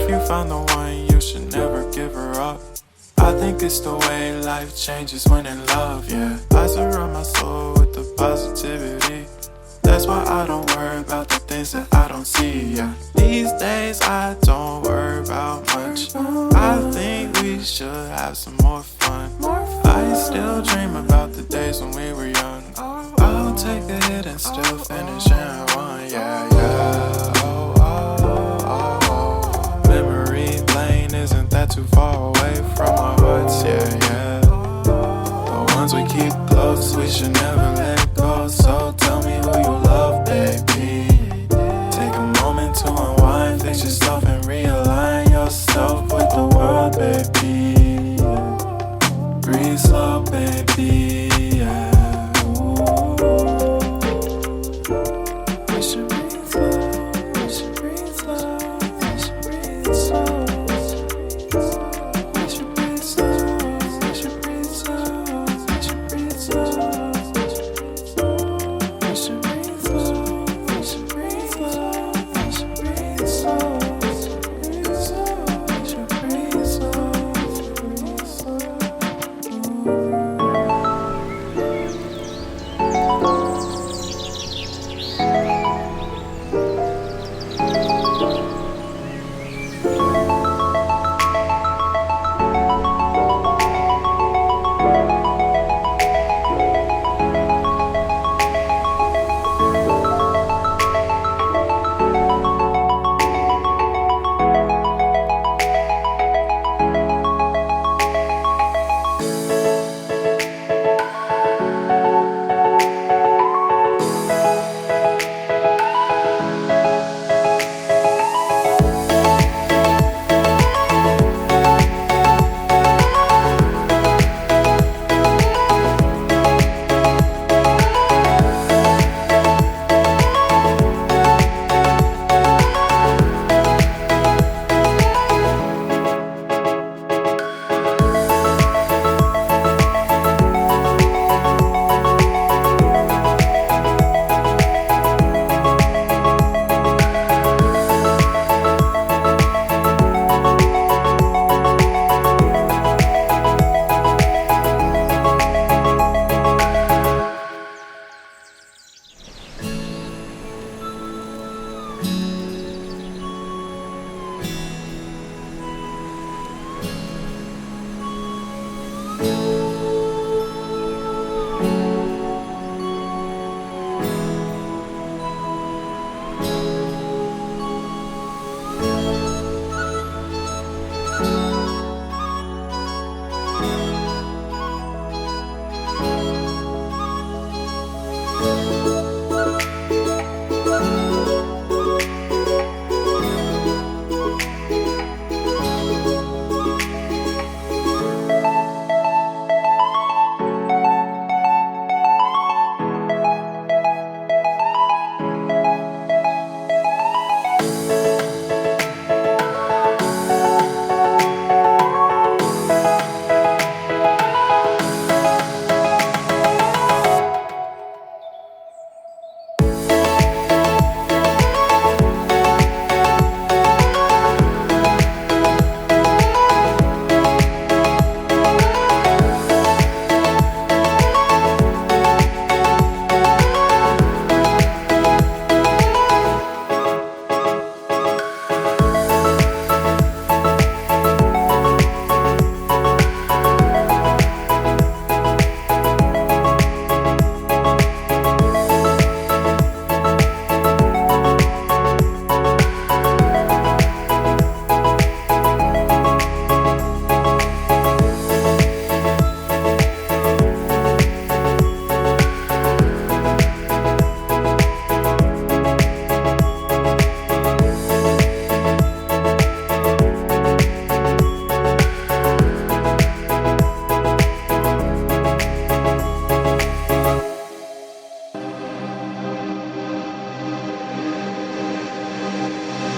If you found the one, you should never give her up. I think it's the way life changes when in love, yeah. I surround my soul with the positivity. That's why I don't worry about the things that I don't see, yeah. These days I don't worry about much. I think we should have some more fun. I still dream about the days when we were young. I'll take a hit and still finish in one, yeah, yeah. Oh, oh, oh, oh. Memory lane isn't that too far away from our hearts, yeah, yeah. The ones we keep close, we should never let go. So tell me who you love, baby. Take a moment to unwind, fix yourself and realign yourself with the world, baby. Breathe slow, baby, yeah. We should breathe slow, we should breathe slow, we should breathe slow. We should breathe slow, we should breathe slow, we should breathe slow. We should breathe slow, we should breathe slow, we should breathe slow. We should breathe slow, breathe slow.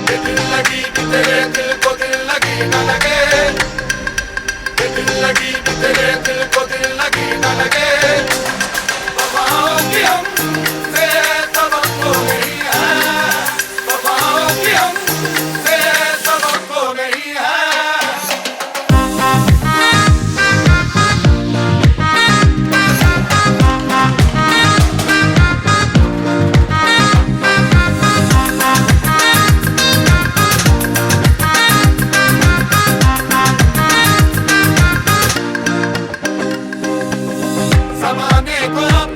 दिल लगी कि तेरे दिल को दिल लगी न लगे, दिल लगी कि तेरे दिल को दिल लगी न लगे। वफाओं की हमसे तवक्को नहीं है, वफाओं की हमसे तवक्को नहीं। को